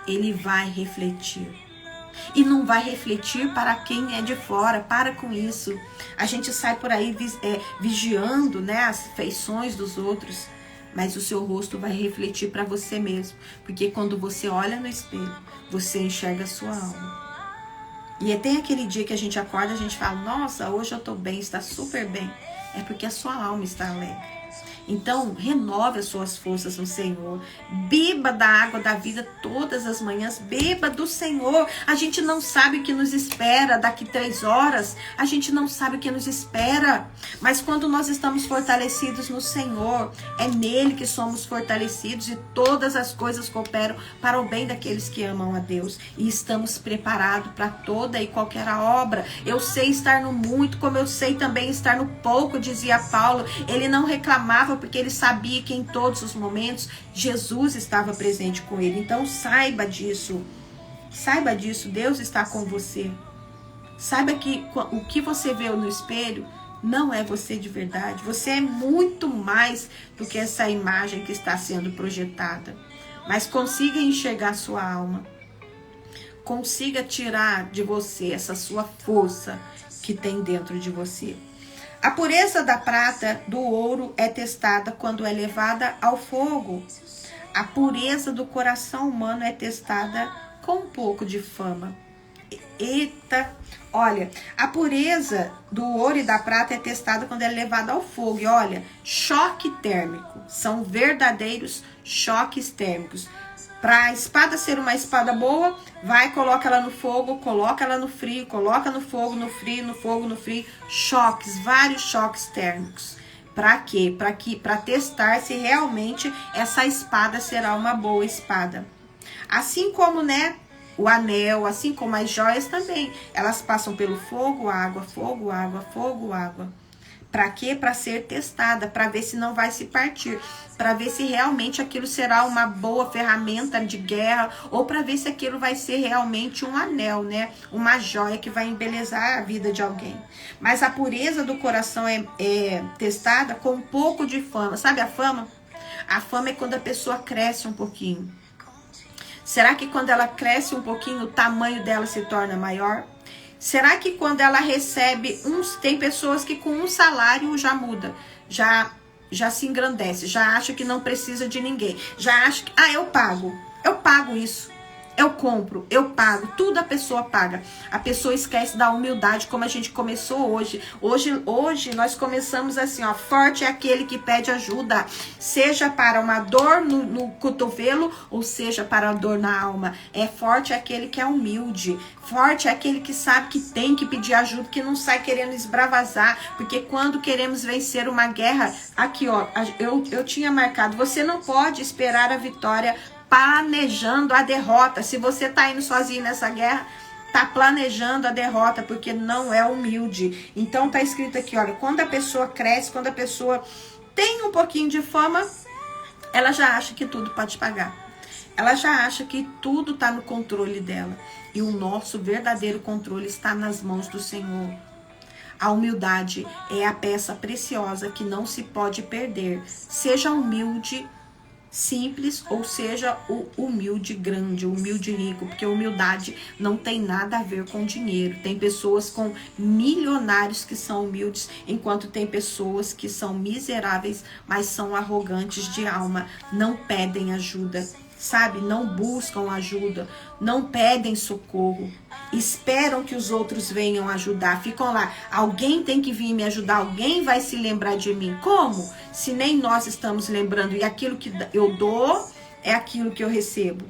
ele vai refletir. E não vai refletir para quem é de fora. Para com isso. A gente sai por aí vigiando, né, as feições dos outros. Mas o seu rosto vai refletir para você mesmo. Porque quando você olha no espelho, você enxerga a sua alma. E tem aquele dia que a gente acorda e a gente fala, nossa, hoje eu estou bem, está super bem. É porque a sua alma está alegre. Então, renove as suas forças no Senhor. Beba da água da vida todas as manhãs. Beba do Senhor. A gente não sabe o que nos espera daqui 3 horas. A gente não sabe o que nos espera. Mas quando nós estamos fortalecidos no Senhor, é nele que somos fortalecidos e todas as coisas cooperam para o bem daqueles que amam a Deus. E estamos preparados para toda e qualquer obra. Eu sei estar no muito, como eu sei também estar no pouco, dizia Paulo. Ele não reclamava porque ele sabia que em todos os momentos Jesus estava presente com ele. Então saiba disso. Saiba disso, Deus está com você. Saiba que o que você vê no espelho não é você de verdade. Você é muito mais do que essa imagem que está sendo projetada. Mas consiga enxergar sua alma. Consiga tirar de você essa sua força que tem dentro de você. A pureza da prata, do ouro, é testada quando é levada ao fogo. A pureza do coração humano é testada com um pouco de fama. Eita! Olha, a pureza do ouro e da prata é testada quando é levada ao fogo. E olha, choque térmico. São verdadeiros choques térmicos. Para a espada ser uma espada boa, coloca ela no fogo, coloca ela no frio, coloca no fogo, no frio, no fogo, no frio. Choques, vários choques térmicos. Para quê? Para testar se realmente essa espada será uma boa espada. Assim como, né, o anel, assim como as joias também. Elas passam pelo fogo, água, fogo, água, fogo, água. Para quê? Para ser testada, para ver se não vai se partir, para ver se realmente aquilo será uma boa ferramenta de guerra, ou para ver se aquilo vai ser realmente um anel, né? Uma joia que vai embelezar a vida de alguém. Mas a pureza do coração é testada com um pouco de fama. Sabe a fama? A fama é quando a pessoa cresce um pouquinho. Será que quando ela cresce um pouquinho, o tamanho dela se torna maior? Será que quando ela recebe tem pessoas que com um salário já muda, já se engrandece, já acha que não precisa de ninguém, já acha que, eu pago isso. Eu compro, eu pago, tudo a pessoa paga. A pessoa esquece da humildade, como a gente começou hoje. Hoje nós começamos assim, ó. Forte é aquele que pede ajuda, seja para uma dor no cotovelo, ou seja para a dor na alma. Forte é aquele que é humilde. Forte é aquele que sabe que tem que pedir ajuda, que não sai querendo esbravazar. Porque quando queremos vencer uma guerra, aqui ó, eu tinha marcado, você não pode esperar a vitória planejando a derrota. Se você tá indo sozinho nessa guerra, tá planejando a derrota, porque não é humilde. Então tá escrito aqui, olha, quando a pessoa cresce, quando a pessoa tem um pouquinho de fama, ela já acha que tudo pode pagar. Ela já acha que tudo tá no controle dela. E o nosso verdadeiro controle está nas mãos do Senhor. A humildade é a peça preciosa que não se pode perder. Seja humilde, simples, ou seja o humilde grande, o humilde rico, porque humildade não tem nada a ver com dinheiro. Tem pessoas com milionários que são humildes, enquanto tem pessoas que são miseráveis, mas são arrogantes de alma, não pedem ajuda, sabe? Não buscam ajuda, não pedem socorro, esperam que os outros venham ajudar, ficam lá, alguém tem que vir me ajudar, alguém vai se lembrar de mim. Como? Se nem nós estamos lembrando, e aquilo que eu dou é aquilo que eu recebo.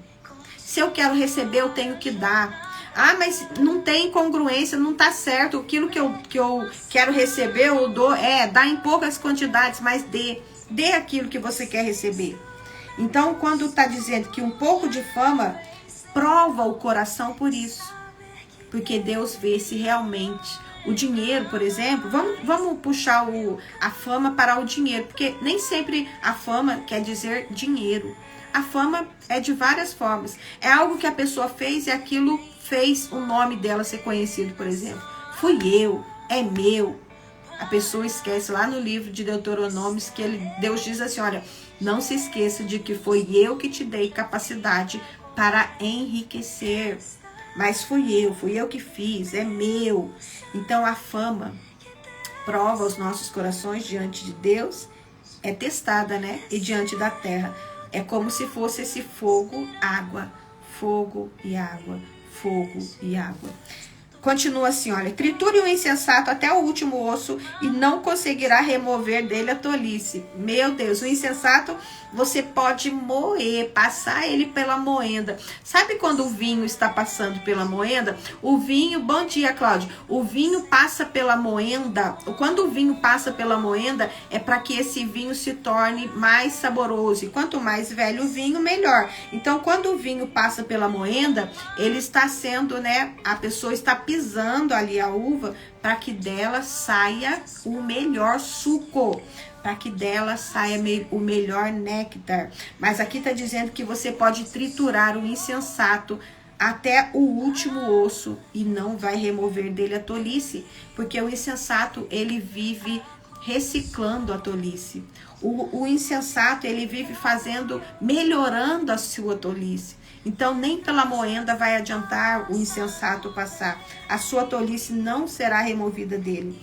Se eu quero receber, eu tenho que dar. Ah, mas não tem congruência, não tá certo, aquilo que eu quero receber, eu dou, dá em poucas quantidades, mas dê aquilo que você quer receber. Então, quando está dizendo que um pouco de fama prova o coração por isso. Porque Deus vê se realmente o dinheiro, por exemplo, vamos puxar a fama para o dinheiro, porque nem sempre a fama quer dizer dinheiro. A fama é de várias formas. É algo que a pessoa fez e aquilo fez o nome dela ser conhecido, por exemplo. Fui eu, é meu. A pessoa esquece lá no livro de Deuteronômios que Deus diz assim, olha, não se esqueça de que foi eu que te dei capacidade para enriquecer. Mas fui eu que fiz, é meu. Então a fama prova os nossos corações diante de Deus, é testada, né? E diante da terra. É como se fosse esse fogo, água, fogo e água, fogo e água. Continua assim, olha, triture o insensato até o último osso e não conseguirá remover dele a tolice. Meu Deus, o insensato você pode moer, passar ele pela moenda. Sabe quando o vinho está passando pela moenda? O vinho, bom dia, Cláudio. O vinho passa pela moenda. Quando o vinho passa pela moenda, é para que esse vinho se torne mais saboroso. E quanto mais velho o vinho, melhor. Então, quando o vinho passa pela moenda, ele está sendo, né? A pessoa está pisando ali a uva para que dela saia o melhor suco, para que dela saia o melhor néctar. Mas aqui está dizendo que você pode triturar o insensato até o último osso e não vai remover dele a tolice, porque o insensato ele vive reciclando a tolice. O insensato ele vive melhorando a sua tolice. Então, nem pela moenda vai adiantar o insensato passar. A sua tolice não será removida dele.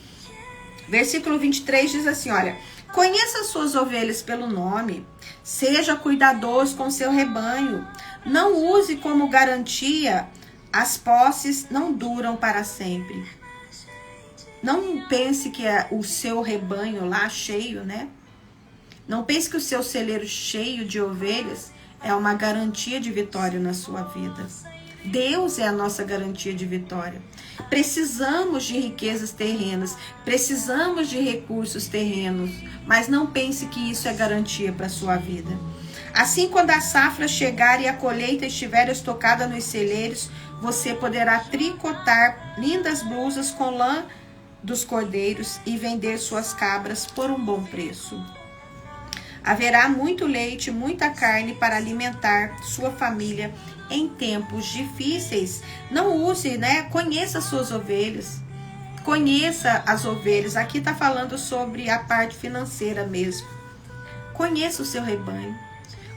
Versículo 23 diz assim, olha, conheça as suas ovelhas pelo nome, seja cuidadoso com seu rebanho, não use como garantia, as posses não duram para sempre. Não pense que é o seu rebanho lá cheio, né? Não pense que o seu celeiro cheio de ovelhas é uma garantia de vitória na sua vida. Deus é a nossa garantia de vitória. Precisamos de riquezas terrenas, precisamos de recursos terrenos, mas não pense que isso é garantia para a sua vida. Assim, quando a safra chegar e a colheita estiver estocada nos celeiros, você poderá tricotar lindas blusas com lã dos cordeiros e vender suas cabras por um bom preço. Haverá muito leite, muita carne para alimentar sua família em tempos difíceis. Não use, né? Conheça suas ovelhas. Conheça as ovelhas. Aqui está falando sobre a parte financeira mesmo. Conheça o seu rebanho.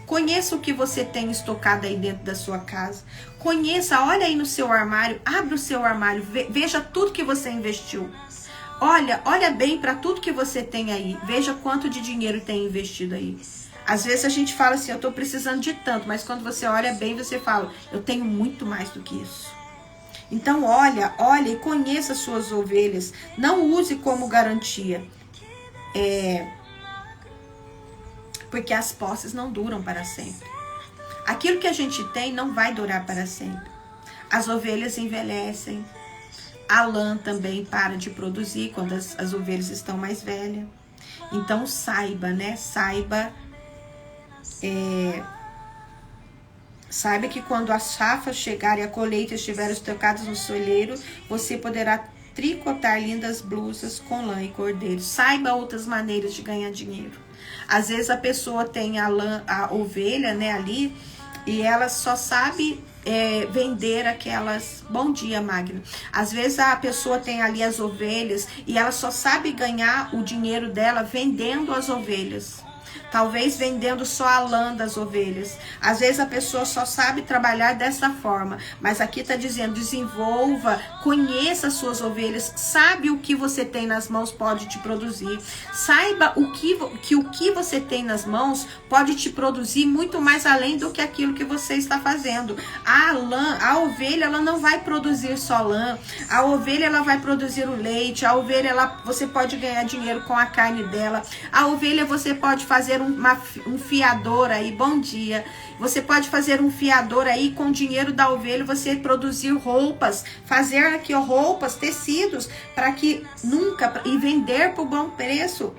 Conheça o que você tem estocado aí dentro da sua casa. Conheça, olha aí no seu armário. Abre o seu armário. Veja tudo que você investiu. Olha bem para tudo que você tem aí. Veja quanto de dinheiro tem investido aí. Às vezes a gente fala assim, eu estou precisando de tanto, mas quando você olha bem, você fala, eu tenho muito mais do que isso. Então olha e conheça as suas ovelhas. Não use como garantia. Porque as posses não duram para sempre. Aquilo que a gente tem não vai durar para sempre. As ovelhas envelhecem. A lã também para de produzir quando as ovelhas estão mais velhas. Então saiba, né? Saiba que quando as chafas chegarem e a colheita estiver estocadas no soleiro, você poderá tricotar lindas blusas com lã e cordeiro. Saiba outras maneiras de ganhar dinheiro. Às vezes a pessoa tem a ovelha, né, ali, e ela só sabe vender aquelas... Bom dia, Magno. Às vezes a pessoa tem ali as ovelhas e ela só sabe ganhar o dinheiro dela vendendo as ovelhas. Talvez vendendo só a lã das ovelhas. Às vezes a pessoa só sabe trabalhar dessa forma. Mas aqui está dizendo, desenvolva, conheça as suas ovelhas. Sabe o que você tem nas mãos pode te produzir. Saiba o que você tem nas mãos pode te produzir muito mais além do que aquilo que você está fazendo. A ovelha, ela não vai produzir só lã. A ovelha, ela vai produzir o leite. A ovelha, você pode ganhar dinheiro com a carne dela. A ovelha, você pode fazer um fiador aí, bom dia. Você pode fazer um fiador aí com o dinheiro da ovelha, você produzir roupas, fazer aqui roupas, tecidos, para que e vender por bom preço,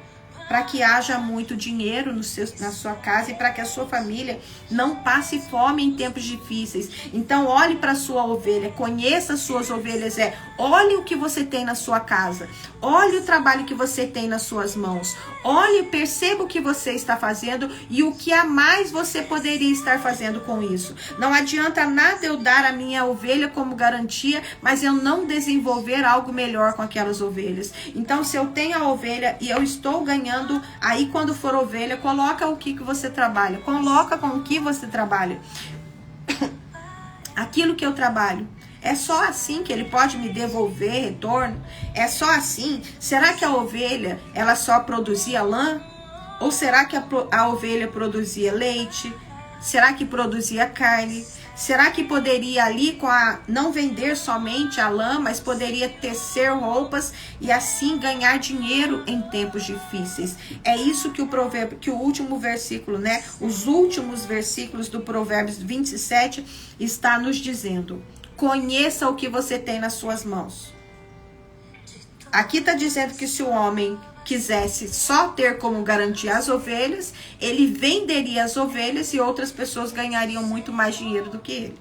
para que haja muito dinheiro na sua casa e para que a sua família não passe fome em tempos difíceis. Então olhe para a sua ovelha, conheça as suas ovelhas, olhe o que você tem na sua casa, olhe o trabalho que você tem nas suas mãos, olhe, perceba o que você está fazendo e o que a mais você poderia estar fazendo com isso. Não adianta nada eu dar a minha ovelha como garantia, mas eu não desenvolver algo melhor com aquelas ovelhas. Então, se eu tenho a ovelha e eu estou ganhando, aí quando for ovelha, coloca o que você trabalha, coloca com o que você trabalha. Aquilo que eu trabalho. É só assim que ele pode me devolver retorno? É só assim? Será que a ovelha, ela só produzia lã? Ou será que a ovelha produzia leite? Será que produzia carne? Será que poderia ali não vender somente a lã, mas poderia tecer roupas e assim ganhar dinheiro em tempos difíceis? É isso que o último versículo, né? Os últimos versículos do Provérbios 27 está nos dizendo. Conheça o que você tem nas suas mãos. Aqui está dizendo que se o homem quisesse só ter como garantia as ovelhas, ele venderia as ovelhas e outras pessoas ganhariam muito mais dinheiro do que ele.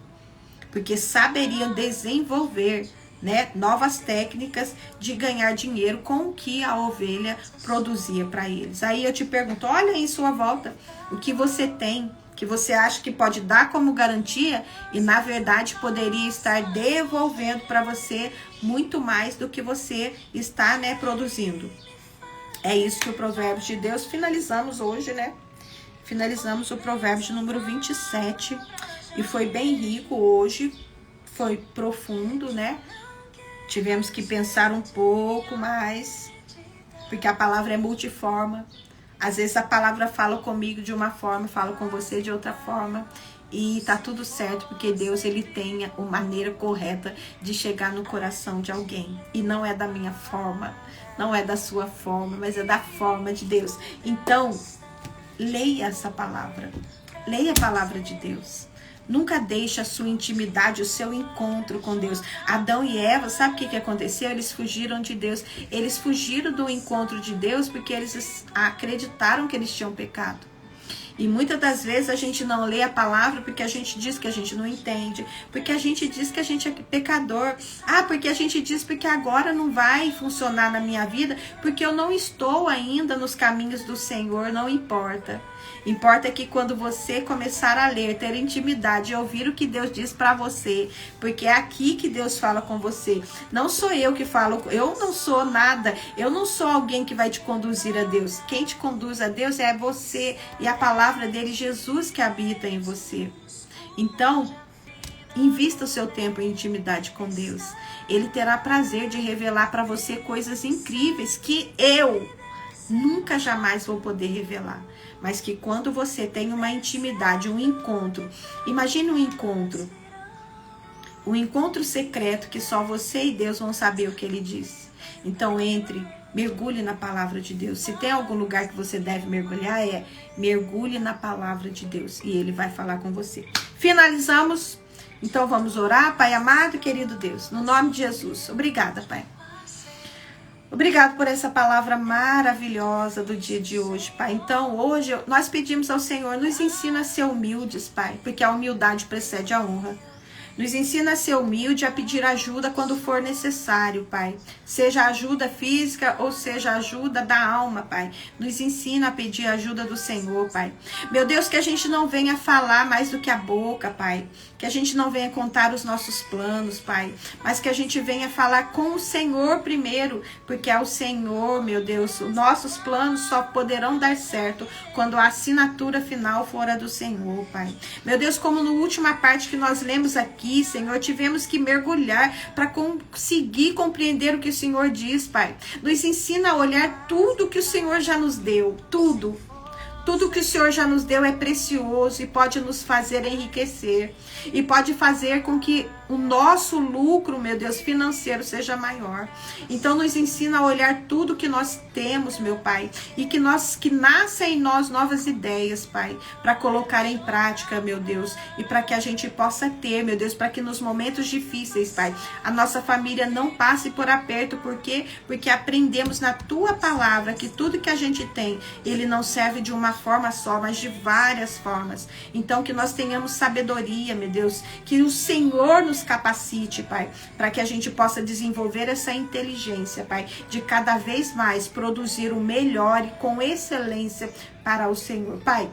Porque saberiam desenvolver, né, novas técnicas de ganhar dinheiro com o que a ovelha produzia para eles. Aí eu te pergunto, olha em sua volta o que você tem, que você acha que pode dar como garantia e na verdade poderia estar devolvendo para você muito mais do que você está, né, produzindo. É isso que o provérbio de Deus, finalizamos hoje, né? Finalizamos o provérbio de número 27 e foi bem rico hoje, foi profundo, né? Tivemos que pensar um pouco mais, porque a palavra é multiforme. Às vezes a palavra fala comigo de uma forma, fala com você de outra forma. E tá tudo certo, porque Deus, ele tem a maneira correta de chegar no coração de alguém. E não é da minha forma, não é da sua forma, mas é da forma de Deus. Então, leia essa palavra. Leia a palavra de Deus. Nunca deixe a sua intimidade, o seu encontro com Deus. Adão e Eva, sabe o que aconteceu? Eles fugiram de Deus. Eles fugiram do encontro de Deus porque eles acreditaram que eles tinham pecado. E muitas das vezes a gente não lê a palavra porque a gente diz que a gente não entende, porque a gente diz que a gente é pecador. Porque a gente diz porque agora não vai funcionar na minha vida, porque eu não estou ainda nos caminhos do Senhor, não importa. Importa que quando você começar a ler, ter intimidade e ouvir o que Deus diz para você, porque é aqui que Deus fala com você. Não sou eu que falo, eu não sou nada, eu não sou alguém que vai te conduzir a Deus. Quem te conduz a Deus é você e a palavra dele, Jesus, que habita em você. Então, invista o seu tempo em intimidade com Deus. Ele terá prazer de revelar para você coisas incríveis que eu nunca jamais vou poder revelar. Mas que quando você tem uma intimidade, um encontro, imagine um encontro secreto que só você e Deus vão saber o que ele diz. Então mergulhe na palavra de Deus. Se tem algum lugar que você deve mergulhar, mergulhe na palavra de Deus e ele vai falar com você. Finalizamos. Então vamos orar. Pai amado, querido Deus, no nome de Jesus. Obrigada, Pai. Obrigado por essa palavra maravilhosa do dia de hoje, Pai. Então, hoje nós pedimos ao Senhor, nos ensina a ser humildes, Pai, porque a humildade precede a honra. Nos ensina a ser humilde, a pedir ajuda quando for necessário, Pai. Seja ajuda física ou seja ajuda da alma, Pai. Nos ensina a pedir ajuda do Senhor, Pai. Meu Deus, que a gente não venha falar mais do que a boca, Pai. Que a gente não venha contar os nossos planos, Pai. Mas que a gente venha falar com o Senhor primeiro. Porque é o Senhor, meu Deus, os nossos planos só poderão dar certo quando a assinatura final for a do Senhor, Pai. Meu Deus, como na última parte que nós lemos aqui, Senhor, tivemos que mergulhar para conseguir compreender o que o Senhor diz, Pai. Nos ensina a olhar tudo que o Senhor já nos deu, tudo. Tudo que o Senhor já nos deu é precioso e pode nos fazer enriquecer. E pode fazer com que o nosso lucro, meu Deus, financeiro seja maior. Então nos ensina a olhar tudo que nós temos, meu Pai. E que nasça em nós novas ideias, Pai. Para colocar em prática, meu Deus. E para que a gente possa ter, meu Deus, para que nos momentos difíceis, Pai, a nossa família não passe por aperto. Por quê? Porque aprendemos na Tua palavra que tudo que a gente tem, ele não serve de uma forma só, mas de várias formas. Então que nós tenhamos sabedoria, meu Deus, que o Senhor nos capacite, Pai, para que a gente possa desenvolver essa inteligência, Pai, de cada vez mais produzir o melhor e com excelência para o Senhor. Pai,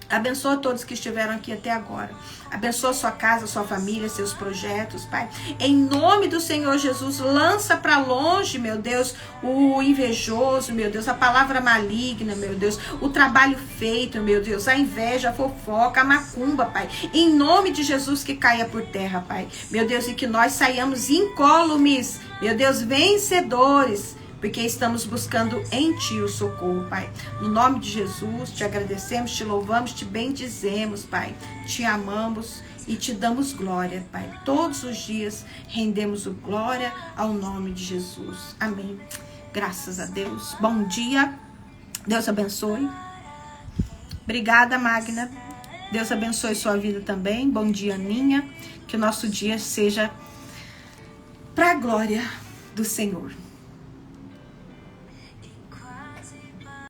abençoa todos que estiveram aqui até agora. Abençoa sua casa, sua família, seus projetos, Pai. Em nome do Senhor Jesus, lança para longe, meu Deus, o invejoso, meu Deus, a palavra maligna, meu Deus, o trabalho feito, meu Deus, a inveja, a fofoca, a macumba, Pai. Em nome de Jesus, que caia por terra, Pai. Meu Deus, e que nós saiamos incólumes, meu Deus, vencedores, porque estamos buscando em Ti o socorro, Pai. No nome de Jesus, Te agradecemos, Te louvamos, Te bendizemos, Pai. Te amamos e Te damos glória, Pai. Todos os dias rendemos o glória ao nome de Jesus. Amém. Graças a Deus. Bom dia. Deus abençoe. Obrigada, Magna. Deus abençoe sua vida também. Bom dia, Aninha. Que o nosso dia seja para a glória do Senhor.